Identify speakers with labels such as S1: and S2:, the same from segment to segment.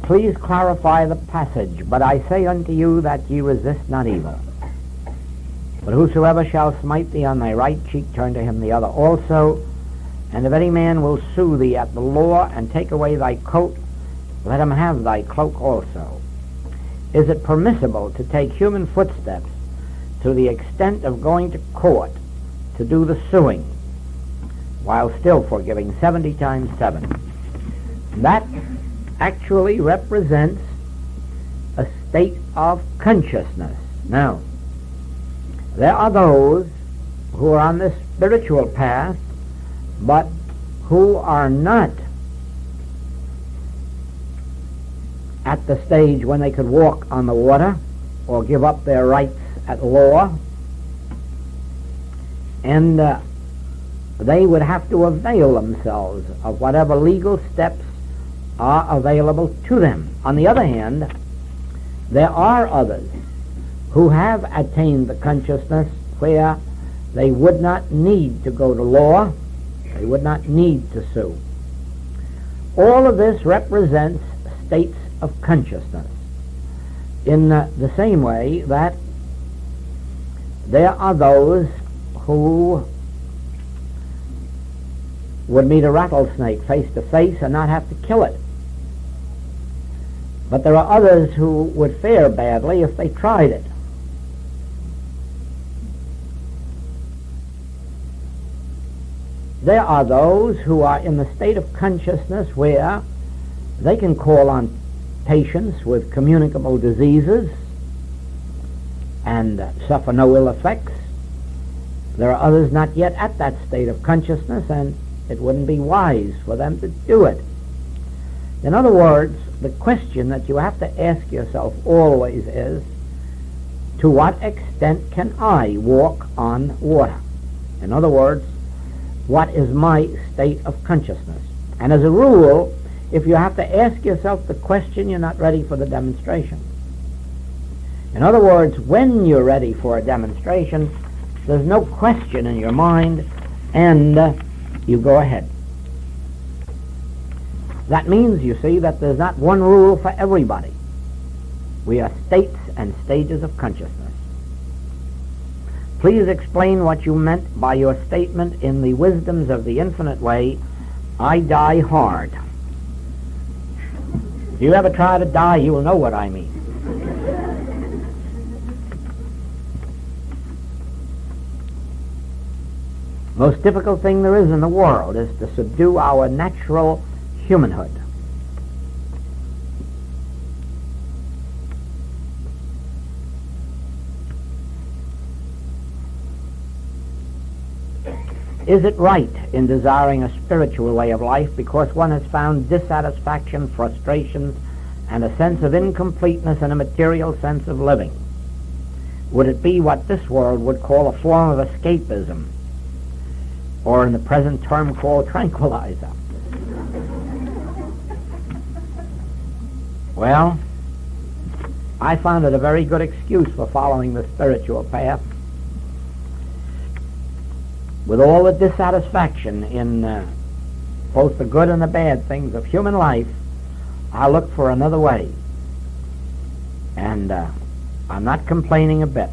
S1: please clarify the passage. But I say unto you that ye resist not evil. But whosoever shall smite thee on thy right cheek, turn to him the other also. And if any man will sue thee at the law, and take away thy coat, let him have thy cloak also. Is it permissible to take human footsteps to the extent of going to court to do the suing, while still forgiving 70 times 7? That actually represents a state of consciousness. Now, there are those who are on this spiritual path, but who are not at the stage when they could walk on the water or give up their rights at law, and they would have to avail themselves of whatever legal steps are available to them. On the other hand, there are others who have attained the consciousness where they would not need to go to law, they would not need to sue. All of this represents states of consciousness, in the same way that there are those who would meet a rattlesnake face to face and not have to kill it. But there are others who would fare badly if they tried it. There are those who are in the state of consciousness where they can call on patients with communicable diseases and suffer no ill effects. There are others not yet at that state of consciousness, and it wouldn't be wise for them to do it. In other words, the question that you have to ask yourself always is, to what extent can I walk on water? In other words, what is my state of consciousness? And as a rule, if you have to ask yourself the question, you're not ready for the demonstration. In other words, when you're ready for a demonstration, there's no question in your mind, and you go ahead. That means, you see, that there's not one rule for everybody. We are states and stages of consciousness. Please explain what you meant by your statement in the Wisdoms of the Infinite Way, I die hard. If you ever try to die, you will know what I mean. Most difficult thing there is in the world is to subdue our natural humanhood. Is it right in desiring a spiritual way of life because one has found dissatisfaction, frustrations, and a sense of incompleteness in a material sense of living? Would it be what this world would call a form of escapism, or in the present term called tranquilizer? Well, I found it a very good excuse for following the spiritual path. With all the dissatisfaction in both the good and the bad things of human life, I look for another way. And I'm not complaining a bit.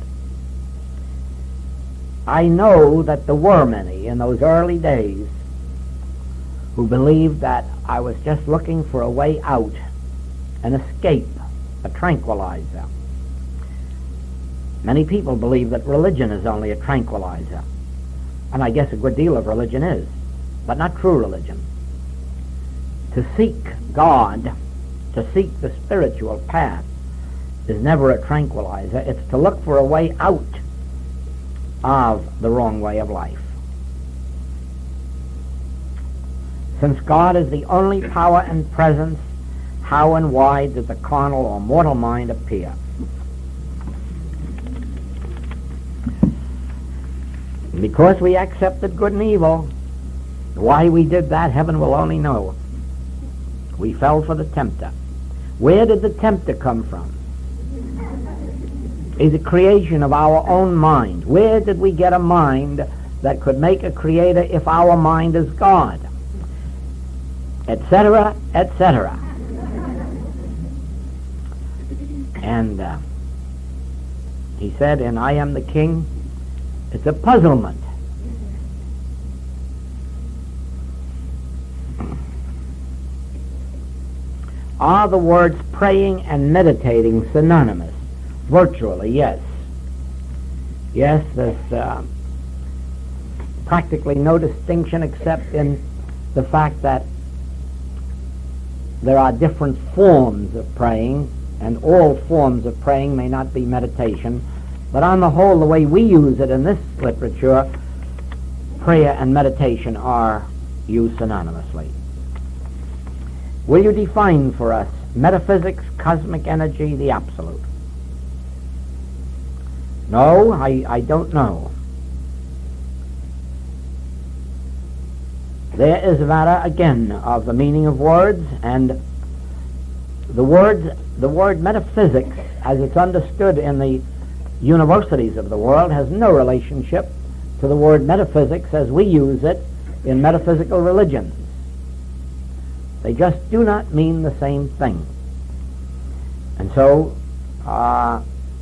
S1: I know that there were many in those early days who believed that I was just looking for a way out, an escape, a tranquilizer. Many people believe that religion is only a tranquilizer. And I guess a good deal of religion is, but not true religion. To seek God, to seek the spiritual path, is never a tranquilizer. It's to look for a way out of the wrong way of life. Since God is the only power and presence, how and why did the carnal or mortal mind appear? Because we accepted good and evil. Why we did that, heaven will only know. We fell for the tempter. Where did the tempter come from? Is a creation of our own mind. Where did we get a mind that could make a creator if our mind is God? Etc., etc. And he said in I Am the King, it's a puzzlement. Are the words praying and meditating synonymous? Virtually, yes. Yes, there's practically no distinction except in the fact that there are different forms of praying, and all forms of praying may not be meditation. But on the whole, the way we use it in this literature, prayer and meditation are used synonymously. Will you define for us metaphysics, cosmic energy, the absolute? No, I don't know. There is a matter, again, of the meaning of words, and the word metaphysics, as it's understood in the universities of the world, has no relationship to the word metaphysics as we use it in metaphysical religions. They just do not mean the same thing. And so,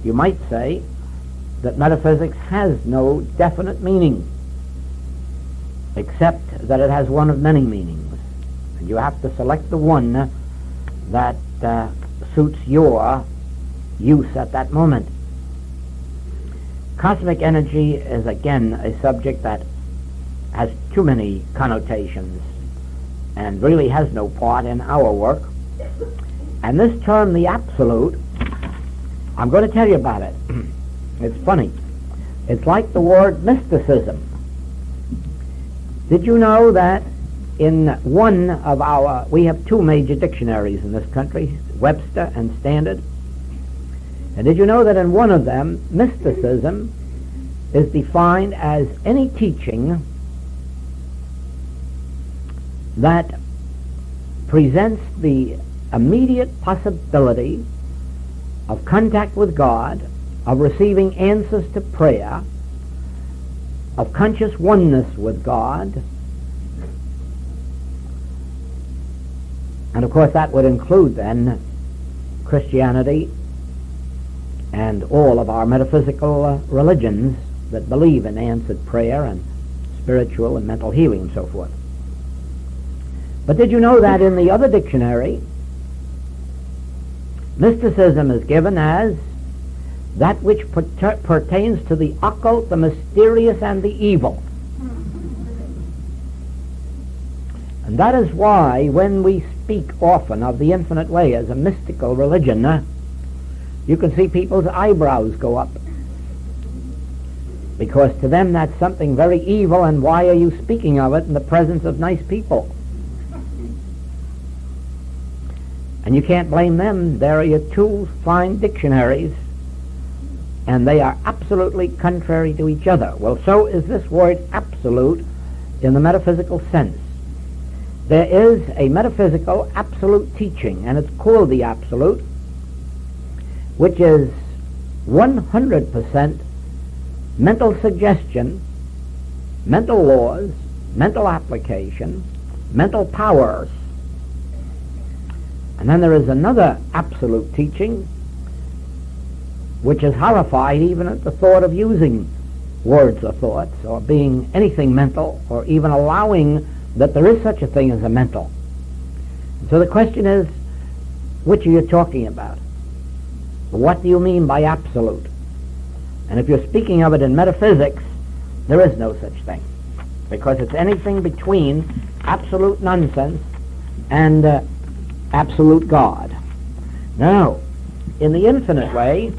S1: you might say that metaphysics has no definite meaning, except that it has one of many meanings. And you have to select the one that suits your use at that moment. Cosmic energy is, again, a subject that has too many connotations and really has no part in our work. And this term, the absolute, I'm going to tell you about it. It's funny. It's like the word mysticism. Did you know that in one of our, we have two major dictionaries in this country, Webster and Standard, and did you know that in one of them, mysticism is defined as any teaching that presents the immediate possibility of contact with God, of receiving answers to prayer, of conscious oneness with God, and of course that would include then Christianity and all of our metaphysical religions that believe in answered prayer and spiritual and mental healing and so forth. But did you know that in the other dictionary, mysticism is given as that which pertains to the occult, the mysterious, and the evil. And that is why when we speak often of the infinite way as a mystical religion, you can see people's eyebrows go up. Because to them that's something very evil, and why are you speaking of it in the presence of nice people? And you can't blame them. There are your two fine dictionaries, and they are absolutely contrary to each other. Well, so is this word absolute in the metaphysical sense. There is a metaphysical absolute teaching, and it's called the absolute, which is 100% mental suggestion, mental laws, mental application, mental powers. And then there is another absolute teaching which is horrified even at the thought of using words or thoughts or being anything mental or even allowing that there is such a thing as a mental. So the question is, which are you talking about? What do you mean by absolute? And if you're speaking of it in metaphysics, there is no such thing, because it's anything between absolute nonsense and absolute God. Now, in the infinite way,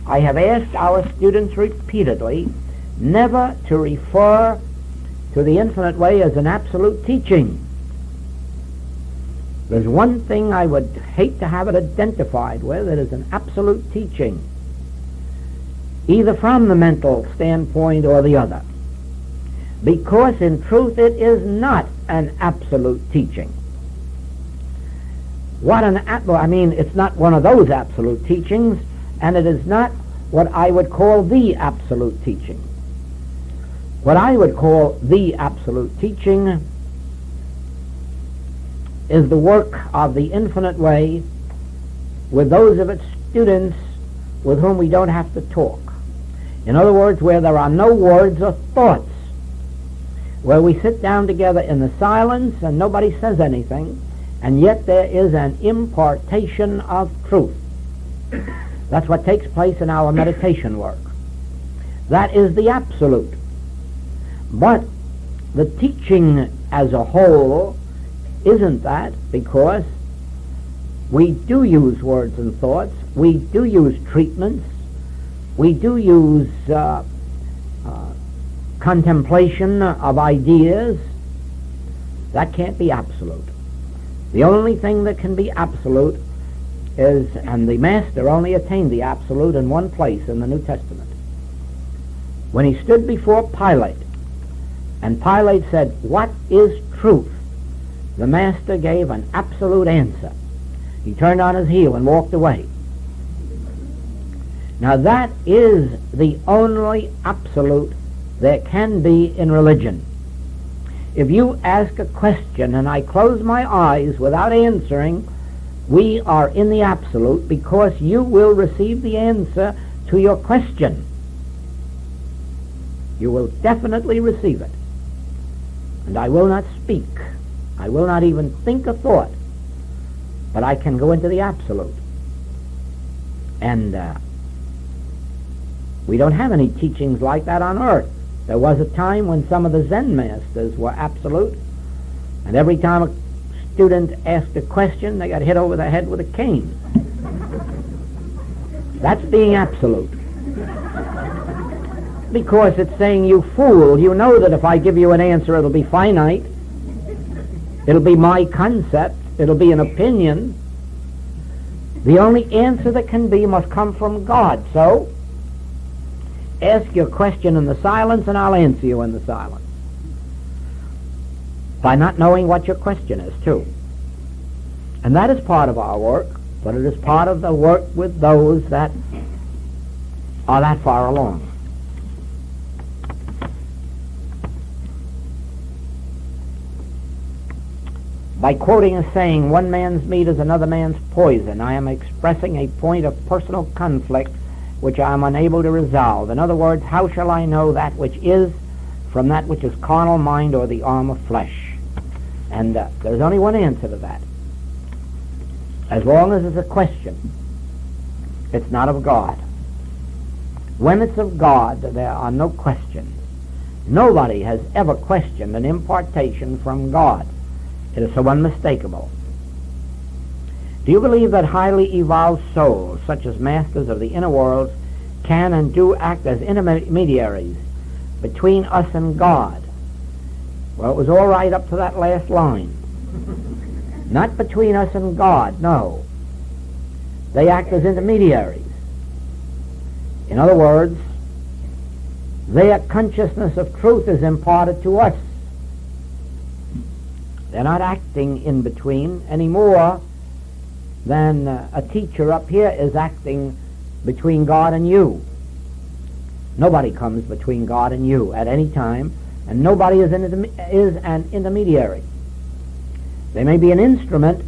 S1: I have asked our students repeatedly never to refer to the infinite way as an absolute teaching. There's one thing I would hate to have it identified with. It is an absolute teaching, either from the mental standpoint or the other, because in truth it is not an absolute teaching. It's not one of those absolute teachings, and it is not what I would call the absolute teaching. What I would call the absolute teaching is the work of the infinite way with those of its students with whom we don't have to talk. In other words, where there are no words or thoughts, where we sit down together in the silence and nobody says anything, and yet there is an impartation of truth. That's what takes place in our meditation work. That is the absolute. But the teaching as a whole isn't that, because we do use words and thoughts, we do use treatments, we do use contemplation of ideas. That can't be absolute. The only thing that can be absolute is, and the Master only attained the absolute in one place in the New Testament. When he stood before Pilate, and Pilate said, "What is truth?" the Master gave an absolute answer. He turned on his heel and walked away. Now that is the only absolute there can be in religion. If you ask a question and I close my eyes without answering, we are in the absolute, because you will receive the answer to your question. You will definitely receive it. And I will not speak. I will not even think a thought. But I can go into the absolute. And we don't have any teachings like that on earth. There was a time when some of the Zen masters were absolute, and every time a student asked a question, they got hit over the head with a cane. That's being absolute. Because it's saying, "You fool, you know that if I give you an answer, it'll be finite. It'll be my concept. It'll be an opinion. The only answer that can be must come from God. So, ask your question in the silence, and I'll answer you in the silence." By not knowing what your question is, too. And that is part of our work, but it is part of the work with those that are that far along. By quoting a saying, "One man's meat is another man's poison," I am expressing a point of personal conflict which I am unable to resolve. In other words, how shall I know that which is from that which is carnal mind or the arm of flesh? And there's only one answer to that. As long as it's a question, it's not of God. When it's of God, there are no questions. Nobody has ever questioned an impartation from God. It is so unmistakable. Do you believe that highly evolved souls, such as masters of the inner worlds, can and do act as intermediaries between us and God? Well, it was all right up to that last line. Not between us and God, no. They act as intermediaries. In other words, their consciousness of truth is imparted to us. They're not acting in between any more than a teacher up here is acting between God and you. Nobody comes between God and you at any time, and nobody is an intermediary. They may be an instrument,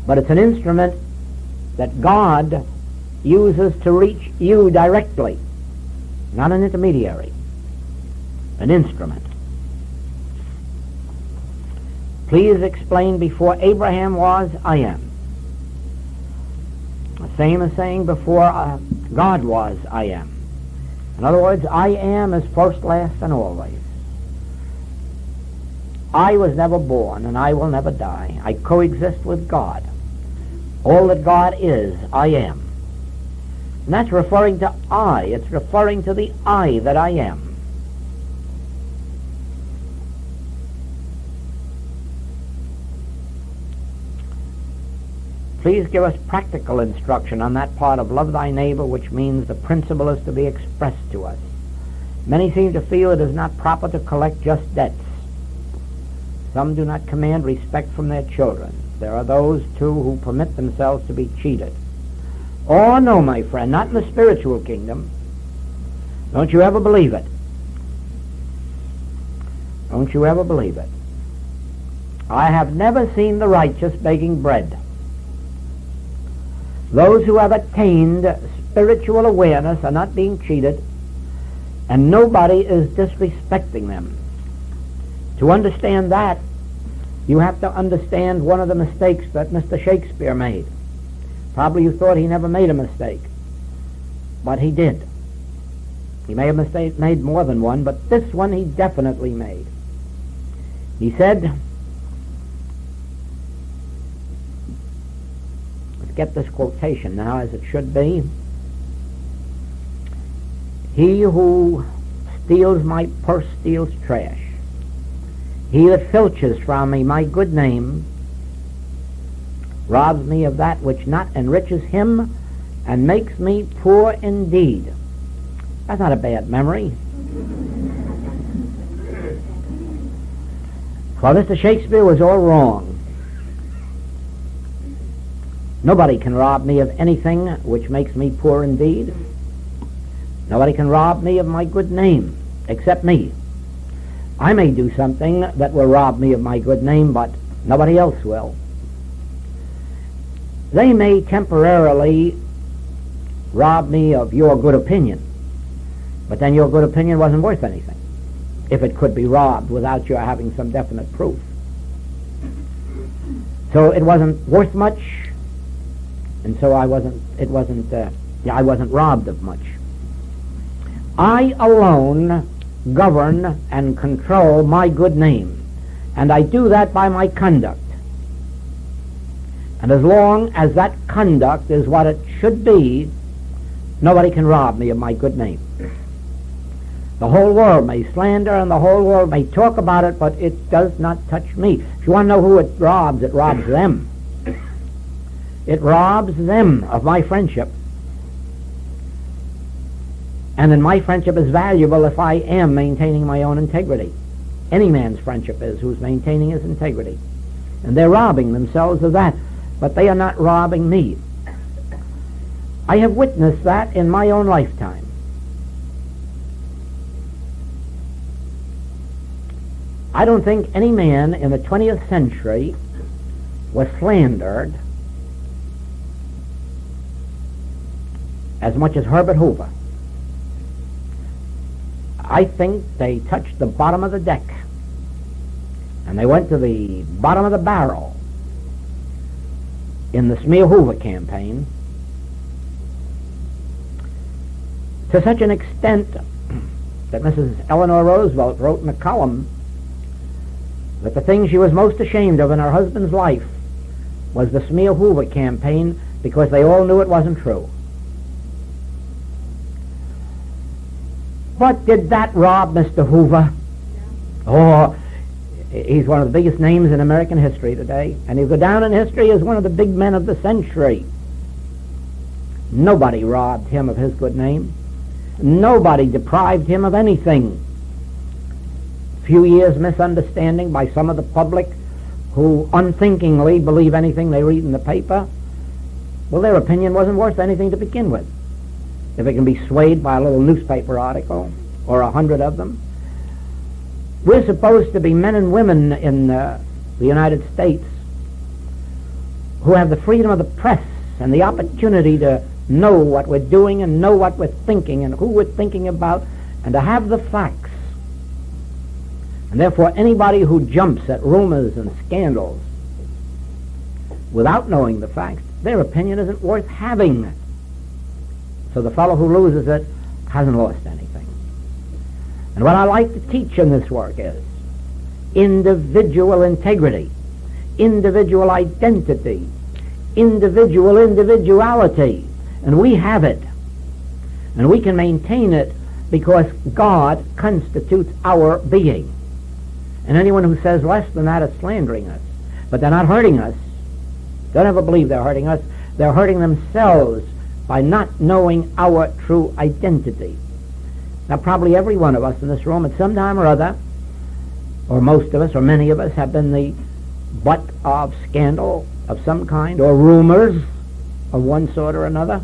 S1: but it's an instrument that God uses to reach you directly, not an intermediary, an instrument. Please explain, before Abraham was, I am. The same as saying before God was, I am. In other words, I am is first, last, and always. I was never born, and I will never die. I coexist with God. All that God is, I am. And that's referring to I. It's referring to the I that I am. Please give us practical instruction on that part of love thy neighbor, which means the principle is to be expressed to us. Many seem to feel it is not proper to collect just debts. Some do not command respect from their children. There are those, too, who permit themselves to be cheated. Oh, no, my friend, not in the spiritual kingdom. Don't you ever believe it. Don't you ever believe it. I have never seen the righteous begging bread. Those who have attained spiritual awareness are not being cheated, and nobody is disrespecting them. To understand that, you have to understand one of the mistakes that Mr. Shakespeare made. Probably you thought he never made a mistake, but he did. He may have made more than one, but this one he definitely made. He said, let's get this quotation now as it should be. He who steals my purse steals trash. He that filches from me my good name robs me of that which not enriches him and makes me poor indeed. That's not a bad memory. Well, Mr. Shakespeare was all wrong. Nobody can rob me of anything which makes me poor indeed. Nobody can rob me of my good name except me. I may do something that will rob me of my good name, but nobody else will. They may temporarily rob me of your good opinion, but then your good opinion wasn't worth anything if it could be robbed without your having some definite proof. So it wasn't worth much, and so I wasn't robbed of much. I alone govern and control my good name, and I do that by my conduct. And as long as that conduct is what it should be, nobody can rob me of my good name. The whole world may slander and the whole world may talk about it, but it does not touch me. If you want to know who it robs them. It robs them of my friendship. And then my friendship is valuable if I am maintaining my own integrity. Any man's friendship is who's maintaining his integrity. And they're robbing themselves of that, but they are not robbing me. I have witnessed that in my own lifetime. I don't think any man in the 20th century was slandered as much as Herbert Hoover. I think they touched the bottom of the deck, and they went to the bottom of the barrel in the Smear Hoover campaign to such an extent that Mrs. Eleanor Roosevelt wrote in a column that the thing she was most ashamed of in her husband's life was the Smear Hoover campaign, because they all knew it wasn't true. But did that rob Mr. Hoover? Oh, he's one of the biggest names in American history today, and he'll go down in history as one of the big men of the century. Nobody robbed him of his good name. Nobody deprived him of anything. Few years misunderstanding by some of the public who unthinkingly believe anything they read in the paper. Well, their opinion wasn't worth anything to begin with, if it can be swayed by a little newspaper article or 100 of them. We're supposed to be men and women in the United States who have the freedom of the press and the opportunity to know what we're doing and know what we're thinking and who we're thinking about, and to have the facts. And therefore anybody who jumps at rumors and scandals without knowing the facts, their opinion isn't worth having. So the fellow who loses it hasn't lost anything. And what I like to teach in this work is individual integrity, individual identity, individuality. And we have it. And we can maintain it because God constitutes our being. And anyone who says less than that is slandering us. But they're not hurting us. Don't ever believe they're hurting us. They're hurting themselves by not knowing our true identity. Now, probably every one of us in this room at some time or other, or most of us, or many of us, have been the butt of scandal of some kind, or rumors of one sort or another.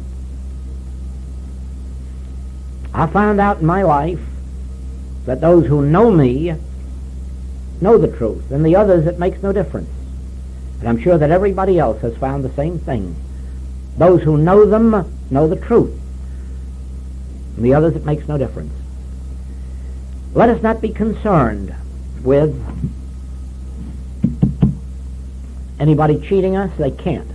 S1: I found out in my life that those who know me know the truth, and the others it makes no difference. And I'm sure that everybody else has found the same thing. Those who know them know the truth. And the others, it makes no difference. Let us not be concerned with anybody cheating us. They can't.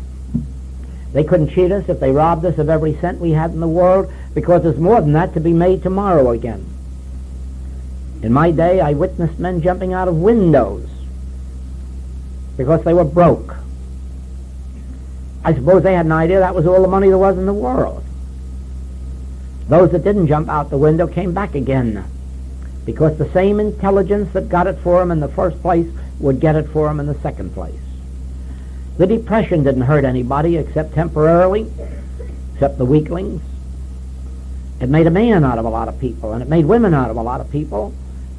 S1: They couldn't cheat us if they robbed us of every cent we had in the world, because there's more than that to be made tomorrow again. In my day, I witnessed men jumping out of windows because they were broke. I suppose they had an idea that was all the money there was in the world. Those that didn't jump out the window came back again, because the same intelligence that got it for them in the first place would get it for them in the second place. The Depression didn't hurt anybody except temporarily, except the weaklings. It made a man out of a lot of people, and it made women out of a lot of people,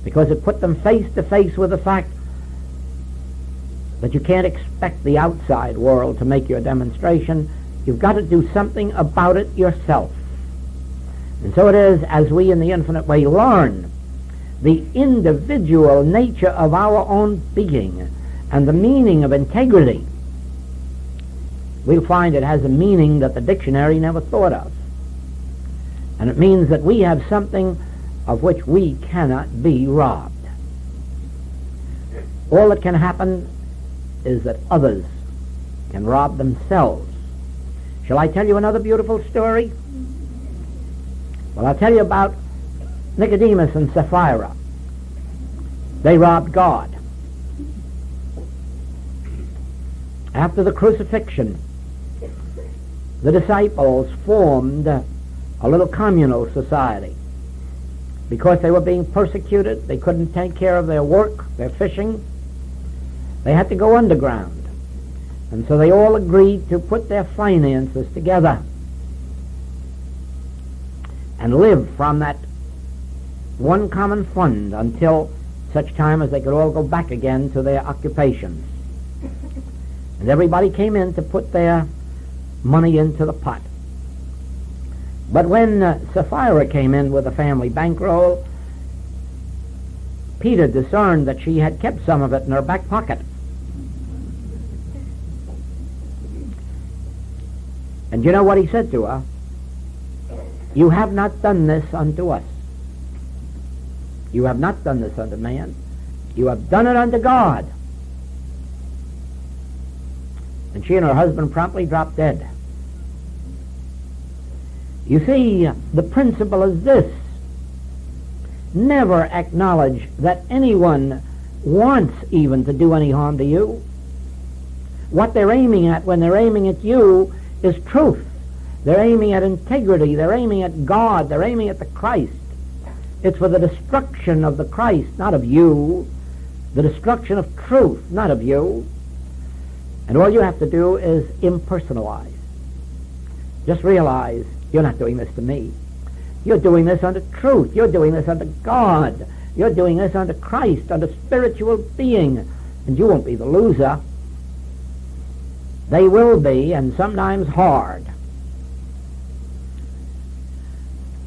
S1: because it put them face to face with the fact that you can't expect the outside world to make you a demonstration. You've got to do something about it yourself. And so it is, as we in the Infinite Way learn the individual nature of our own being and the meaning of integrity, we'll find it has a meaning that the dictionary never thought of. And it means that we have something of which we cannot be robbed. All that can happen is that others can rob themselves. Shall I tell you another beautiful story? Well, I'll tell you about Nicodemus and Sapphira. They robbed God. After the crucifixion, the disciples formed a little communal society. Because they were being persecuted, they couldn't take care of their work, their fishing. They had to go underground. And so they all agreed to put their finances together and live from that one common fund until such time as they could all go back again to their occupations. And everybody came in to put their money into the pot. But when Sapphira came in with a family bankroll, Peter discerned that she had kept some of it in her back pocket. And you know what he said to her? You have not done this unto us. You have not done this unto man. You have done it unto God. And she and her husband promptly dropped dead. You see, the principle is this. Never acknowledge that anyone wants even to do any harm to you. What they're aiming at when they're aiming at you is truth. They're aiming at integrity. They're aiming at God. They're aiming at the Christ. It's for the destruction of the Christ, not of you. The destruction of truth, not of you. And all you have to do is impersonalize. Just realize you're not doing this to me. You're doing this unto truth. You're doing this unto God. You're doing this unto Christ, unto spiritual being. And you won't be the loser. They will be, and sometimes hard.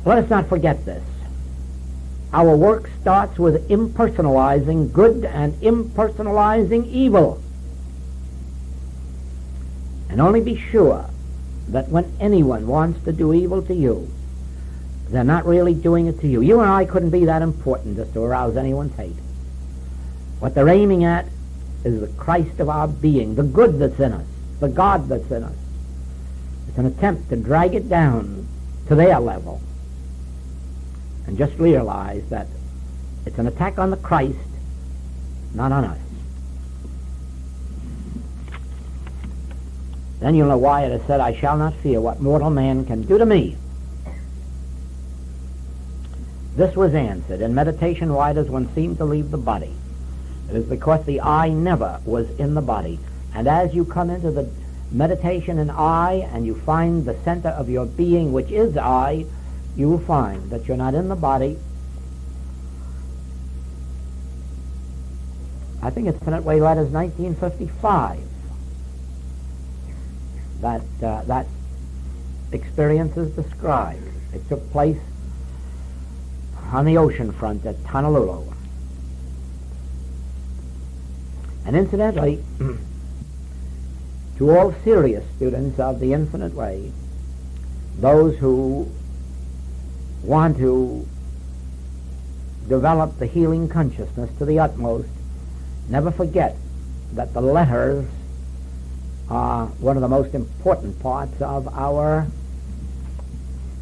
S1: Let us not forget this. Our work starts with impersonalizing good and impersonalizing evil. And only be sure that when anyone wants to do evil to you, they're not really doing it to you. You and I couldn't be that important just to arouse anyone's hate. What they're aiming at is the Christ of our being, the good that's in us, the God that's in us. It's an attempt to drag it down to their level. And just realize that it's an attack on the Christ, not on us. Then you'll know why it is said, I shall not fear what mortal man can do to me. This was answered. In meditation, why does one seem to leave the body? It is because the I never was in the body. And as you come into the meditation in I, and you find the center of your being, which is I, you will find that you're not in the body. I think it's Infinite Way Letters 1955. That experience is described. It took place on the ocean front at Honolulu. And incidentally, To all serious students of the infinite way, those who want to develop the healing consciousness to the utmost, never forget that the letters are one of the most important parts of our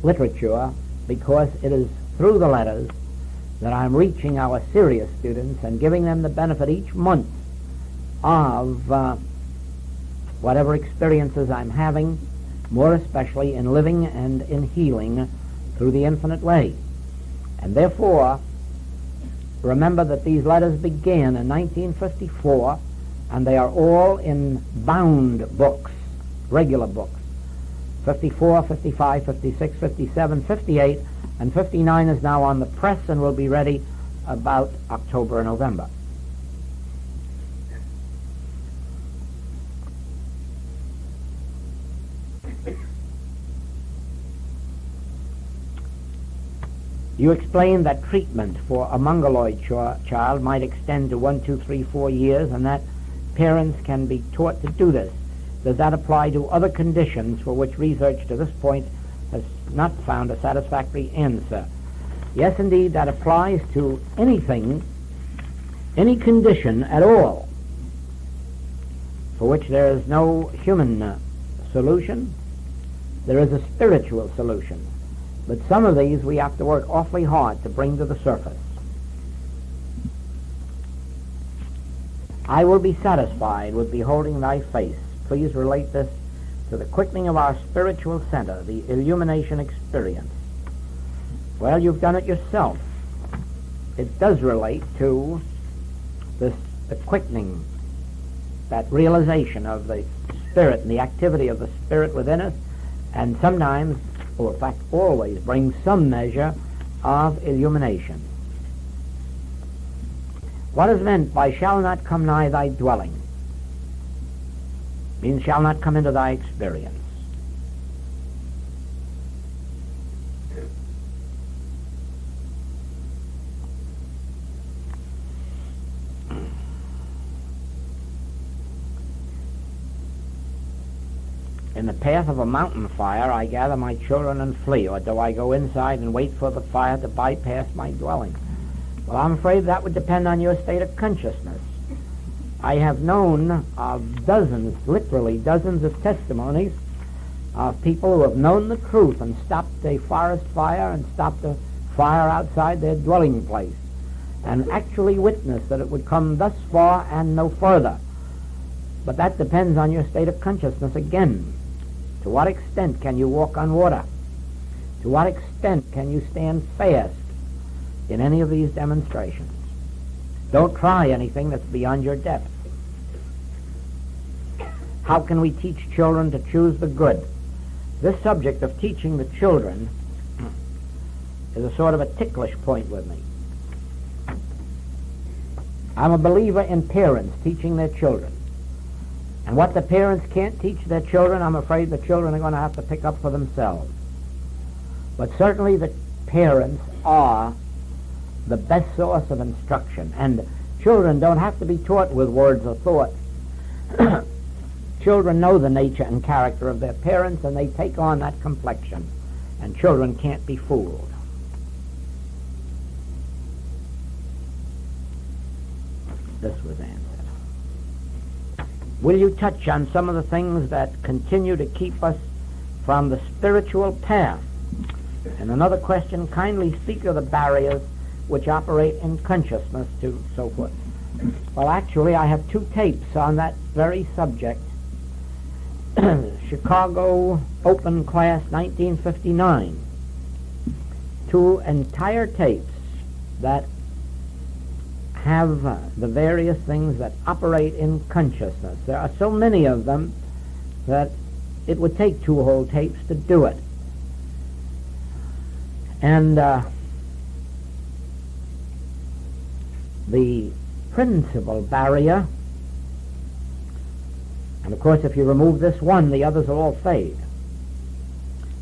S1: literature, because it is through the letters that I'm reaching our serious students and giving them the benefit each month of whatever experiences I'm having, more especially in living and in healing through the infinite way. And therefore, remember that these letters began in 1954, and they are all in bound books, regular books. 54, 55, 56, 57, 58, and 59 is now on the press and will be ready about October or November. You explained that treatment for a mongoloid child might extend to 1, 2, 3, 4 years, and that parents can be taught to do this. Does that apply to other conditions for which research to this point has not found a satisfactory answer? Yes, indeed, that applies to anything, any condition at all, for which there is no human solution. There is a spiritual solution. But some of these we have to work awfully hard to bring to the surface. I will be satisfied with beholding thy face. Please relate this to the quickening of our spiritual center, the illumination experience. Well, you've done it yourself. It does relate to the quickening, that realization of the Spirit and the activity of the Spirit within us, and sometimes, or in fact always, brings some measure of illumination. What is meant by shall not come nigh thy dwelling? Means shall not come into thy experience. In the path of a mountain fire, I gather my children and flee, or do I go inside and wait for the fire to bypass my dwelling? Well, I'm afraid that would depend on your state of consciousness. I have known of dozens, literally dozens of testimonies of people who have known the truth and stopped a forest fire and stopped a fire outside their dwelling place, and actually witnessed that it would come thus far and no further. But that depends on your state of consciousness again. To what extent can you walk on water? To what extent can you stand fast in any of these demonstrations? Don't try anything that's beyond your depth. How can we teach children to choose the good? This subject of teaching the children is a sort of a ticklish point with me. I'm a believer in parents teaching their children. And what the parents can't teach their children, I'm afraid the children are going to have to pick up for themselves. But certainly the parents are the best source of instruction. And children don't have to be taught with words or thoughts. Children know the nature and character of their parents, and they take on that complexion. And children can't be fooled. This was answered. Will you touch on some of the things that continue to keep us from the spiritual path? And another question, kindly speak of the barriers which operate in consciousness to so forth. Well, actually, I have 2 tapes on that very subject. Chicago Open Class 1959. 2 entire tapes that have the various things that operate in consciousness. There are so many of them that it would take 2 whole tapes to do it. And the principal barrier, and of course if you remove this one, the others will all fade.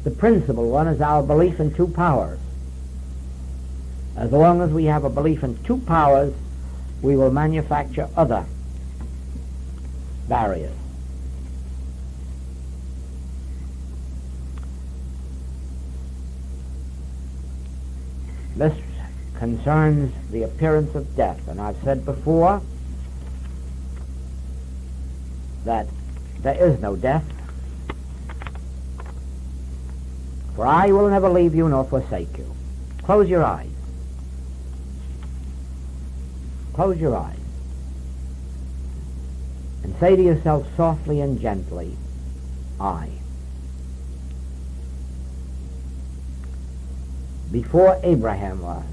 S1: The principal one is our belief in 2 powers. As long as we have a belief in 2 powers, we will manufacture other barriers. This concerns the appearance of death. And I've said before that there is no death. For I will never leave you nor forsake you. Close your eyes. Close your eyes. And say to yourself softly and gently, I. Before Abraham was,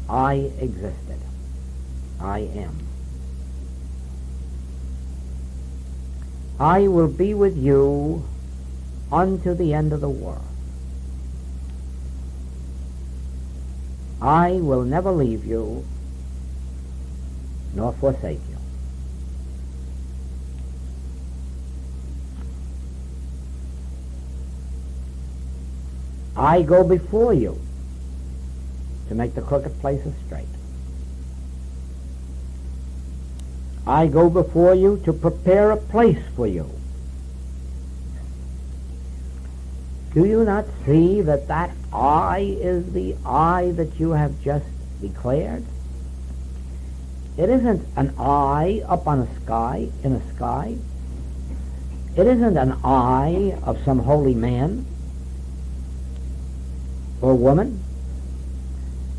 S1: I existed. I am. I will be with you unto the end of the world. I will never leave you nor forsake you. I go before you to make the crooked places straight. I go before you to prepare a place for you. Do you not see that that I is the I that you have just declared? It isn't an I up on a sky, in a sky. It isn't an I of some holy man or woman.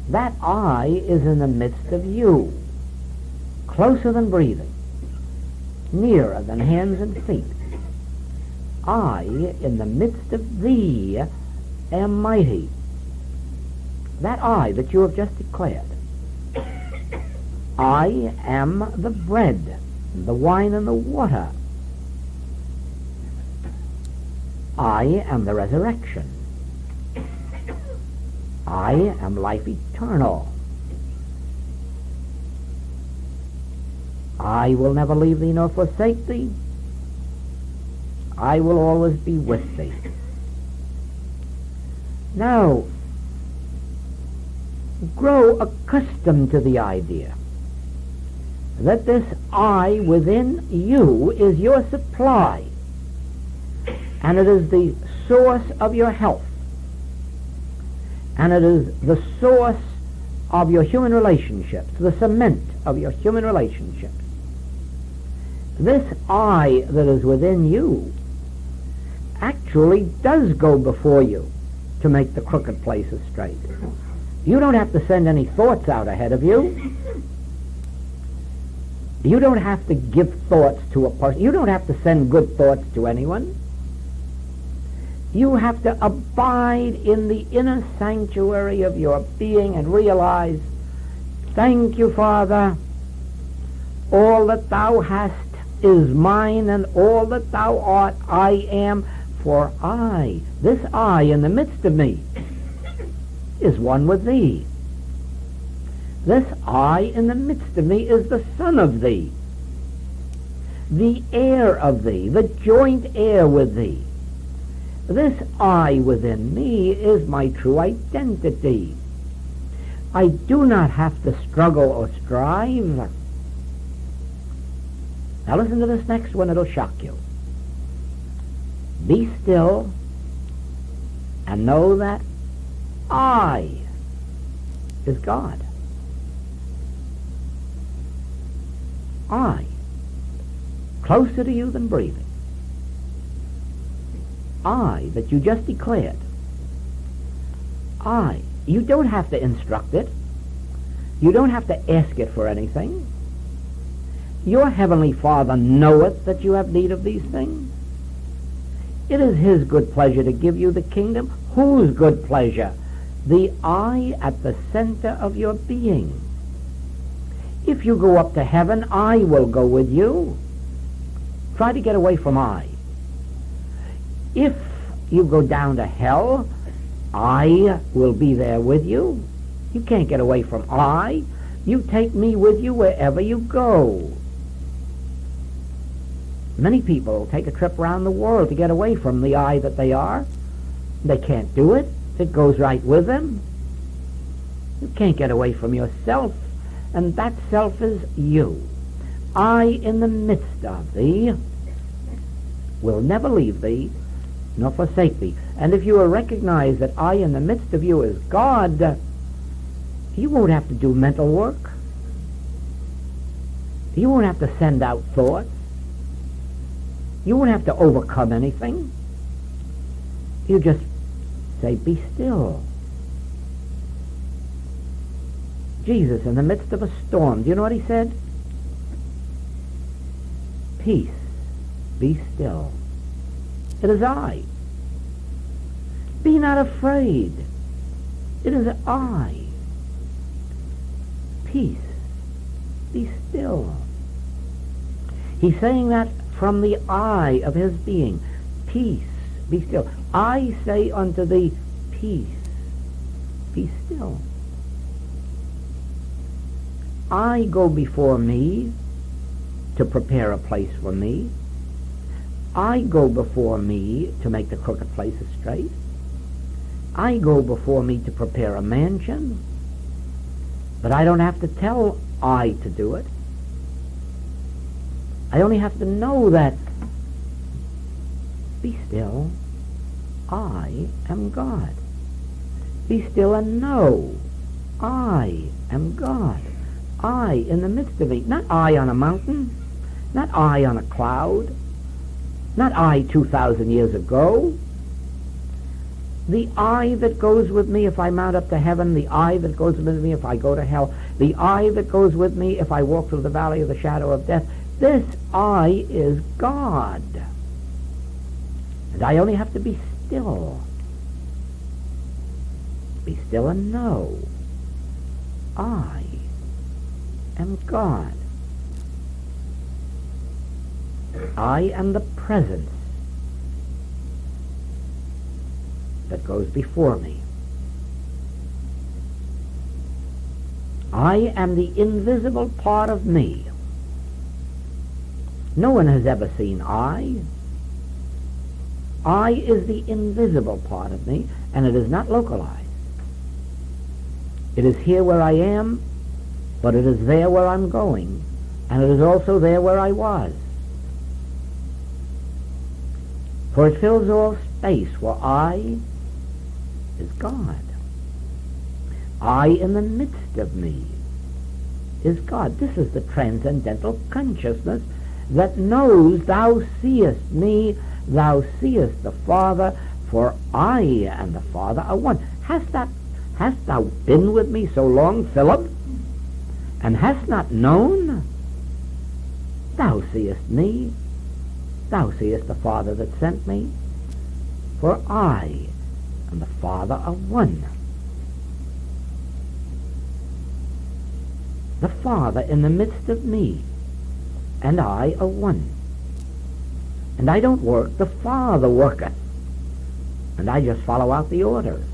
S1: That I is in the midst of you, closer than breathing, nearer than hands and feet. I, in the midst of thee, am mighty. That I that you have just declared. I am the bread, the wine, and the water. I am the resurrection. I am life eternal. I will never leave thee nor forsake thee. I will always be with thee. Now, grow accustomed to the idea that this I within you is your supply, and it is the source of your health, and it is the source of your human relationships, the cement of your human relationships. This I that is within you actually does go before you to make the crooked places straight. You don't have to send any thoughts out ahead of you. You don't have to give thoughts to a person. You don't have to send good thoughts to anyone. You have to abide in the inner sanctuary of your being and realize, thank you, Father, all that thou hast is mine, and all that thou art I am, for I, this I in the midst of me, is one with thee. This I in the midst of me is the son of thee, the heir of thee, the joint heir with thee. This I within me is my true identity. I do not have to struggle or strive. Now listen to this next one, it'll shock you. Be still and know that I is God. I, closer to you than breathing. I that you just declared. I. You don't have to instruct it. You don't have to ask it for anything. Your heavenly Father knoweth that you have need of these things. It is his good pleasure to give you the kingdom. Whose good pleasure? The I at the center of your being. If you go up to heaven, I will go with you. Try to get away from I. If you go down to hell, I will be there with you. You can't get away from I. You take me with you wherever you go. Many people take a trip around the world to get away from the I that they are. They can't do it. It goes right with them. You can't get away from yourself, and that self is you. I in the midst of thee will never leave thee nor forsake thee. And if you will recognize that I in the midst of you is God, you won't have to do mental work. You won't have to send out thoughts. You won't have to overcome anything. You just say, be still. Jesus, in the midst of a storm, do you know what he said? Peace, be still. It is I. Be not afraid. It is I. Peace, be still. He's saying that from the I of his being. Peace, be still. I say unto thee, peace, be still. I go before me to prepare a place for me. I go before me to make the crooked places straight. I go before me to prepare a mansion. But I don't have to tell I to do it. I only have to know that, be still, I am God. Be still and know, I am God. I in the midst of it, not I on a mountain, not I on a cloud, not I 2,000 years ago. The I that goes with me if I mount up to heaven, the I that goes with me if I go to hell, the I that goes with me if I walk through the valley of the shadow of death, this I is God. And I only have to be still. Be still and know, I am God. I am the presence that goes before me. I am the invisible part of me. No one has ever seen I. I is the invisible part of me, and it is not localized. It is here where I am, but it is there where I'm going, and it is also there where I was. For it fills all space where I is God. I in the midst of me is God. This is the transcendental consciousness that knows thou seest me, thou seest the Father, for I and the Father are one. Hast thou been with me so long, Philip, and hast not known? Thou seest me, thou seest the Father that sent me, for I and the Father are one. The Father in the midst of me and I are one. And I don't work, the Father worketh, and I just follow out the orders.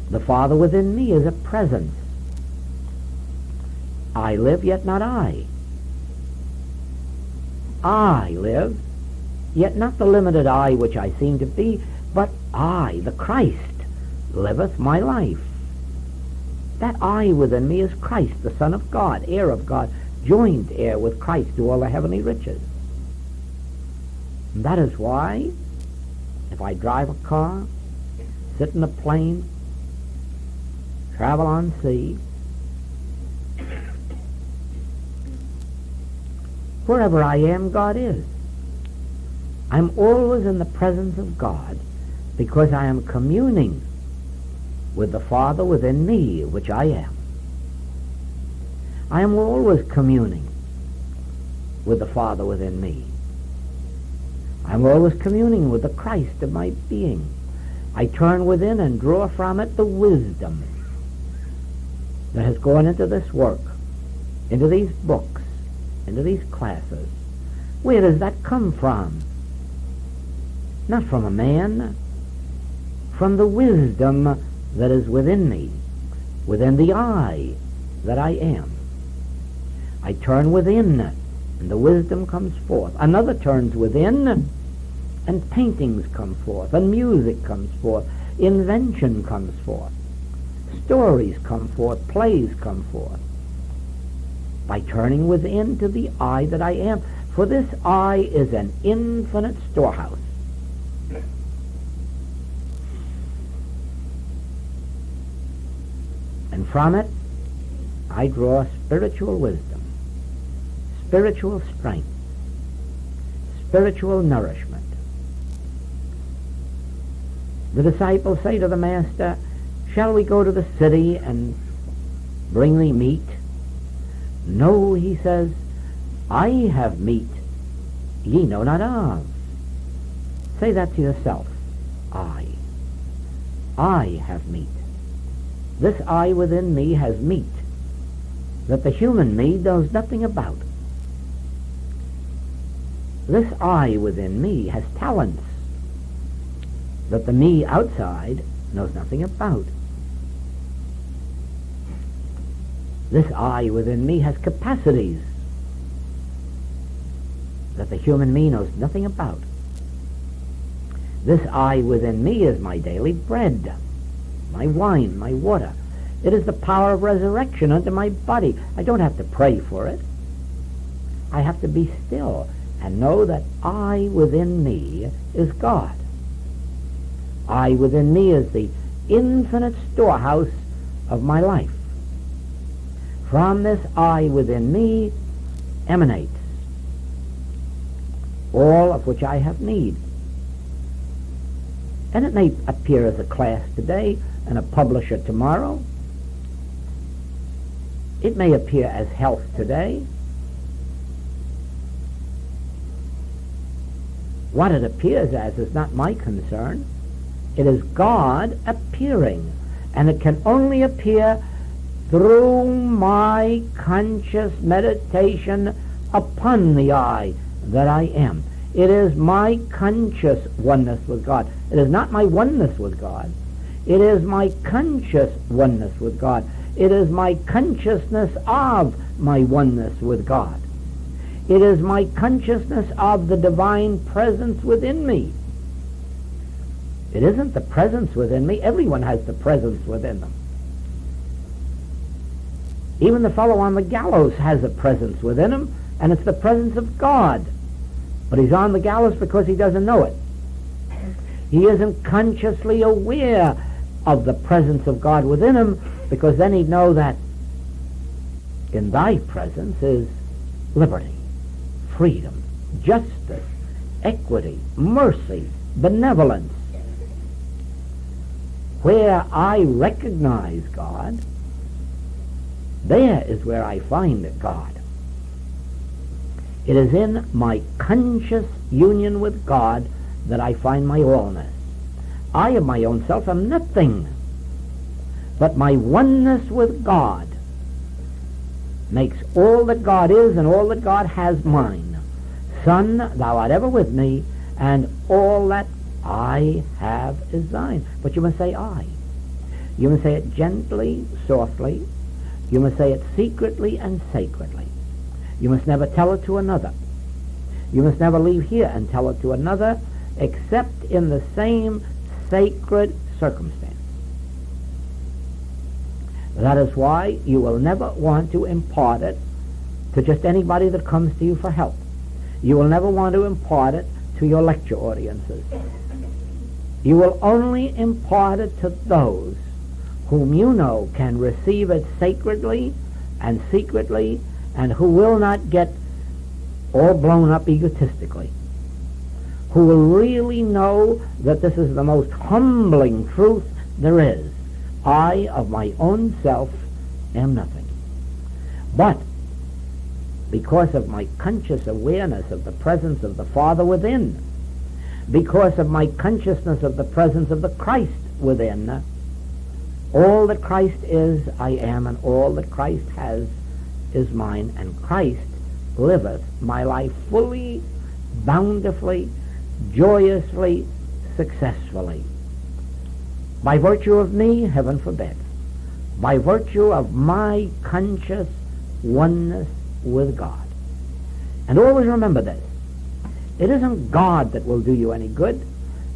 S1: The Father within me is a presence. I live, yet not I. I live, yet not the limited I which I seem to be, but I, the Christ, liveth my life. That I within me is Christ, the Son of God, heir of God, joined heir with Christ to all the heavenly riches. And that is why, if I drive a car, sit in a plane, travel on sea, wherever I am, God is. I'm always in the presence of God because I am communing with the Father within me, which I am. I am always communing with the Father within me. I'm always communing with the Christ of my being. I turn within and draw from it the wisdom that has gone into this work, into these books, into these classes. Where does that come from? Not from a man, from the wisdom that is within me, within the I that I am. I turn within, and the wisdom comes forth. Another turns within, and paintings come forth, and music comes forth, invention comes forth, stories come forth, plays come forth. By turning within to the I that I am, For this I is an infinite storehouse. And from it I draw spiritual wisdom, spiritual strength, spiritual nourishment. The disciples say to the Master, "Shall we go to the city and bring thee meat?" "No," he says, "I have meat ye know not of." Say that to yourself. I have meat. This I within me has meat that the human me knows nothing about. This I within me has talents that the me outside knows nothing about. This I within me has capacities that the human me knows nothing about. This I within me is my daily bread, my wine, my water. It is the power of resurrection unto my body. I don't have to pray for it. I have to be still and know that I within me is God. I within me is the infinite storehouse of my life. From this I within me emanates all of which I have need. And it may appear as a class today and a publisher tomorrow. It may appear as health today. What it appears as is not my concern. It is God appearing, and it can only appear through my conscious meditation upon the I that I am. It is my conscious oneness with God. It is not my oneness with God. It is my conscious oneness with God. It is my consciousness of my oneness with God. It is my consciousness of the divine presence within me. It isn't the presence within me. Everyone has the presence within them. Even the fellow on the gallows has a presence within him, and it's the presence of God. But he's on the gallows because he doesn't know it. He isn't consciously aware of the presence of God within him, because then he'd know that in thy presence is liberty, freedom, justice, equity, mercy, benevolence. Where I recognize God, there is where I find God. It is in my conscious union with God that I find my allness. I of my own self am nothing, but my oneness with God makes all that God is and all that God has mine. Son, thou art ever with me, and all that I have is thine. But you must say I. You must say it gently, softly. You must say it secretly and sacredly. You must never tell it to another. You must never leave here and tell it to another, except in the same sacred circumstance. That is why you will never want to impart it to just anybody that comes to you for help. You will never want to impart it to your lecture audiences. You will only impart it to those whom you know can receive it sacredly and secretly, and who will not get all blown up egotistically, who will really know that this is the most humbling truth there is. I of my own self am nothing. But because of my conscious awareness of the presence of the Father within, because of my consciousness of the presence of the Christ within, all that Christ is, I am, and all that Christ has is mine, and Christ liveth my life fully, bountifully, joyously, successfully. By virtue of me, heaven forbid. By virtue of my conscious oneness with God. And always remember this. It isn't God that will do you any good,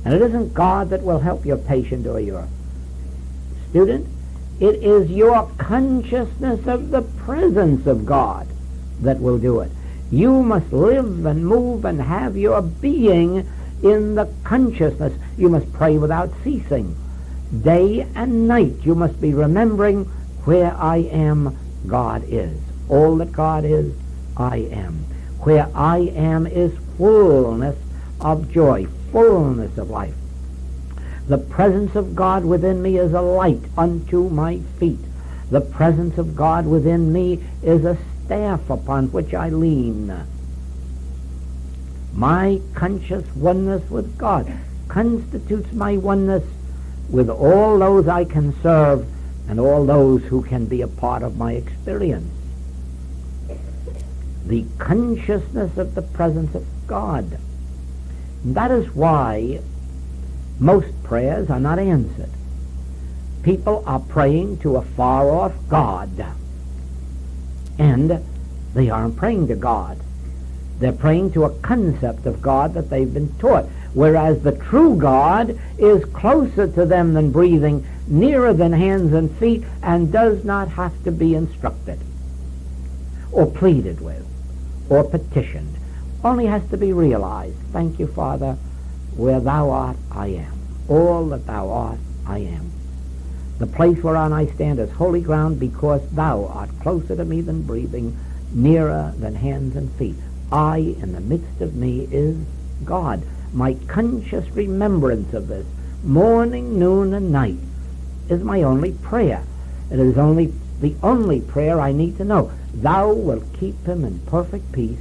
S1: and it isn't God that will help your patient or your student. It is your consciousness of the presence of God that will do it. You must live and move and have your being in the consciousness. You must pray without ceasing. Day and night you must be remembering, where I am, God is. All that God is, I am. Where I am is fullness of joy, fullness of life. The presence of God within me is a light unto my feet. The presence of God within me is a staff upon which I lean. My conscious oneness with God constitutes my oneness with all those I can serve and all those who can be a part of my experience. The consciousness of the presence of God. That is why most prayers are not answered. People are praying to a far-off God, and they aren't praying to God. They're praying to a concept of God that they've been taught, whereas the true God is closer to them than breathing, nearer than hands and feet, and does not have to be instructed or pleaded with or petitioned. Only has to be realized. Thank you, Father, where thou art, I am. All that thou art, I am. The place whereon I stand is holy ground, because thou art closer to me than breathing, nearer than hands and feet. I, in the midst of me, is God. My conscious remembrance of this, morning, noon, and night, is my only prayer. It is only the only prayer I need to know. Thou wilt keep him in perfect peace,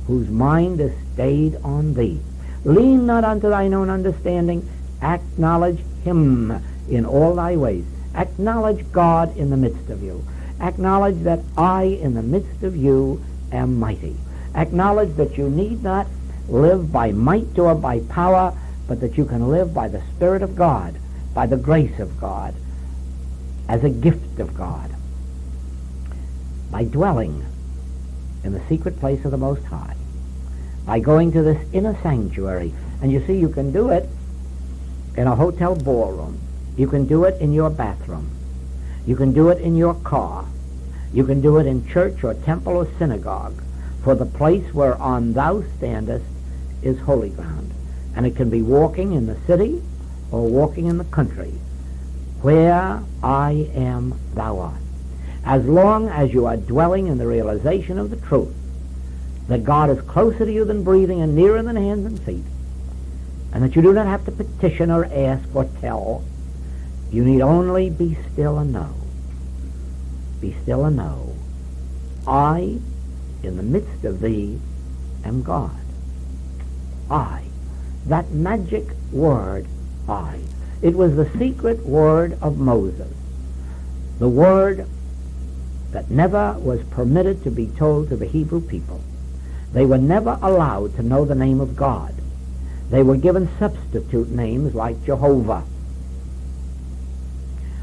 S1: whose mind is stayed on thee. Lean not unto thine own understanding. Acknowledge him in all thy ways. Acknowledge God in the midst of you. Acknowledge that I, in the midst of you, am mighty. Acknowledge that you need not live by might or by power, but that you can live by the Spirit of God, by the grace of God, as a gift of God, by dwelling in the secret place of the Most High, by going to this inner sanctuary. And you see, you can do it in a hotel ballroom. You can do it in your bathroom. You can do it in your car. You can do it in church or temple or synagogue. For the place whereon thou standest is holy ground. And it can be walking in the city or walking in the country. Where I am, thou art. As long as you are dwelling in the realization of the truth that God is closer to you than breathing and nearer than hands and feet, and that you do not have to petition or ask or tell, you need only be still and know. Be still and know. I, in the midst of thee, am God. I. That magic word, I. It was the secret word of Moses. The word that never was permitted to be told to the Hebrew people. They were never allowed to know the name of God. They were given substitute names like Jehovah.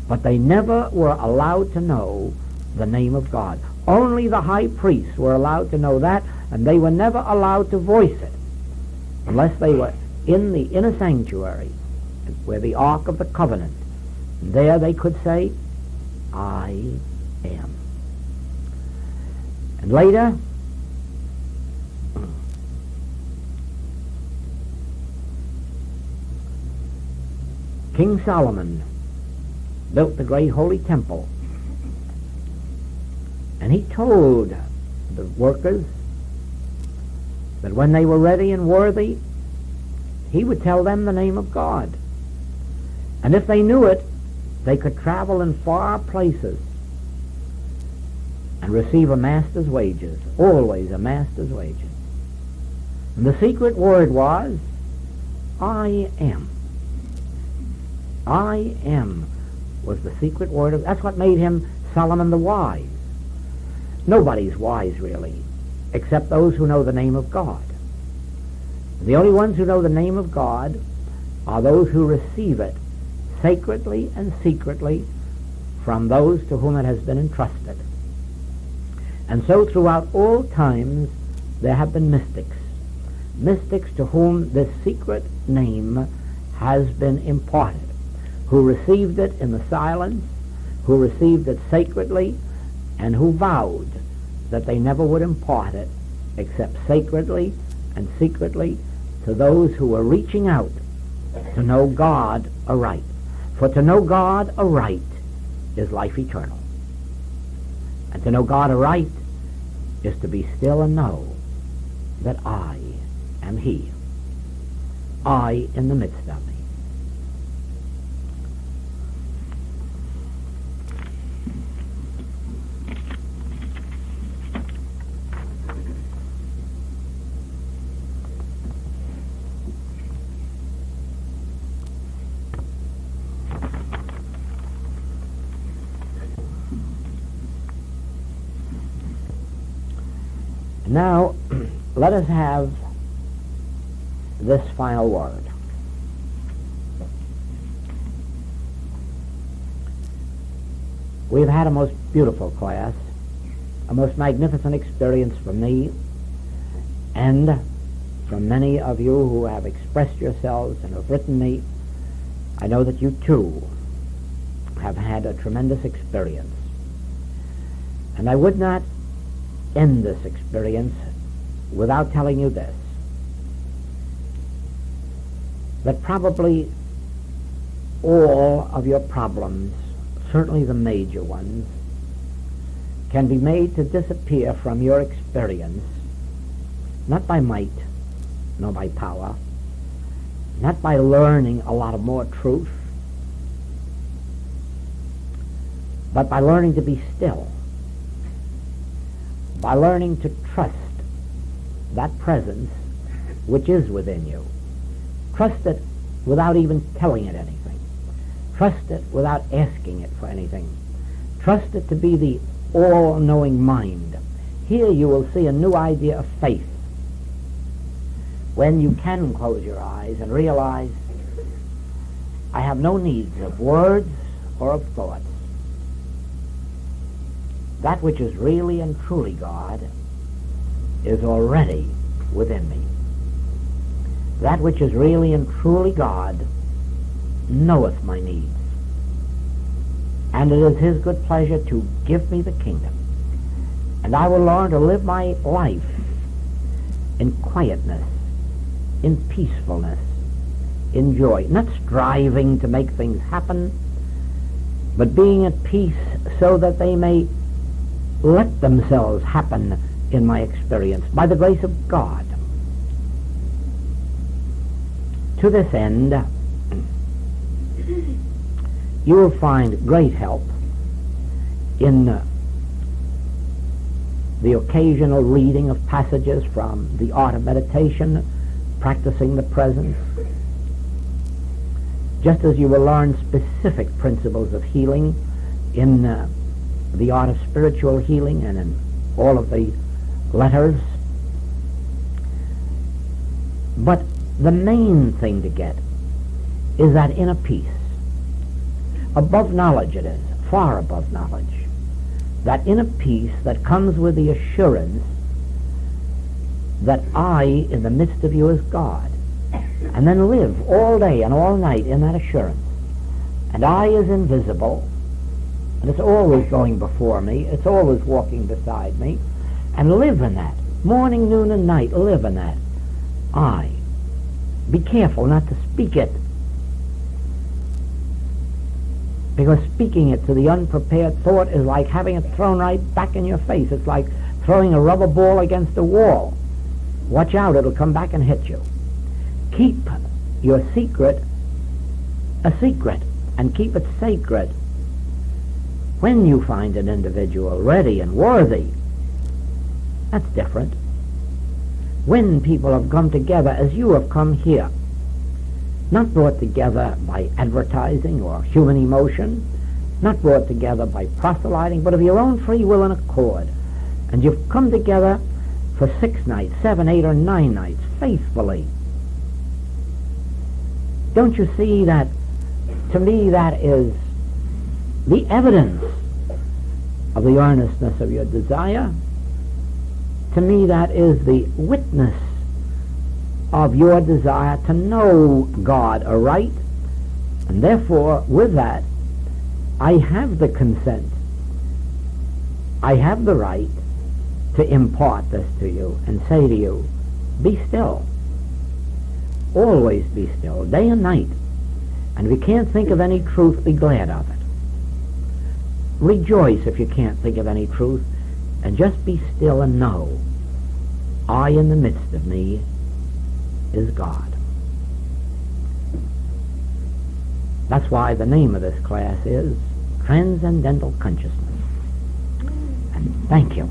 S1: But they never were allowed to know the name of God. Only the high priests were allowed to know that, and they were never allowed to voice it unless they were in the inner sanctuary where the Ark of the Covenant. There they could say, I am. And later, King Solomon built the great holy temple, and he told the workers that when they were ready and worthy, he would tell them the name of God. And if they knew it, they could travel in far places and receive a master's wages, always a master's wages. And the secret word was, I am. I am was the secret word of, that's what made him Solomon the wise. Nobody's wise, really, except those who know the name of God. The only ones who know the name of God are those who receive it sacredly and secretly from those to whom it has been entrusted. And so throughout all times there have been mystics. Mystics to whom this secret name has been imparted, who received it in the silence, who received it sacredly, and who vowed that they never would impart it except sacredly and secretly to those who are reaching out to know God aright. For to know God aright is life eternal. And to know God aright is to be still and know that I am He. I in the midst of me. Now, let us have this final word. We've had a most beautiful class, a most magnificent experience for me, and from many of you who have expressed yourselves and have written me. I know that you too have had a tremendous experience. And I would not end this experience without telling you this, that probably all of your problems, certainly the major ones, can be made to disappear from your experience, not by might, nor by power, not by learning a lot of more truth, but by learning to be still, by learning to trust that presence which is within you. Trust it without even telling it anything. Trust it without asking it for anything. Trust it to be the all-knowing mind. Here you will see a new idea of faith, when you can close your eyes and realize, I have no needs of words or of thoughts. That which is really and truly God is already within me. That which is really and truly God knoweth my needs. And it is His good pleasure to give me the kingdom. And I will learn to live my life in quietness, in peacefulness, in joy. Not striving to make things happen, but being at peace so that they may let themselves happen in my experience by the grace of God. To this end, you will find great help in the occasional reading of passages from the Art of Meditation, practicing the presence, just as you will learn specific principles of healing in the Art of Spiritual Healing and in all of the letters. But the main thing to get is that inner peace. Above knowledge it is, far above knowledge. That inner peace that comes with the assurance that I in the midst of you is God. And then live all day and all night in that assurance. And I is invisible, and it's always going before me, it's always walking beside me, and live in that. Morning, noon, and night, live in that. I. Be careful not to speak it, because speaking it to the unprepared thought is like having it thrown right back in your face. It's like throwing a rubber ball against a wall. Watch out, it'll come back and hit you. Keep your secret a secret, and keep it sacred. When you find an individual ready and worthy, that's different. When people have come together as you have come here, not brought together by advertising or human emotion, not brought together by proselyting, but of your own free will and accord. And you've come together for 6 nights, 7, 8, or 9 nights, faithfully. Don't you see that? To me, that is the evidence of the earnestness of your desire. To me, that is the witness of your desire to know God aright. And therefore, with that, I have the consent, I have the right to impart this to you and say to you, be still. Always be still, day and night. And if you can't think of any truth, be glad of it. Rejoice if you can't think of any truth, and just be still and know, I in the midst of me is God. That's why the name of this class is Transcendental Consciousness. And thank you.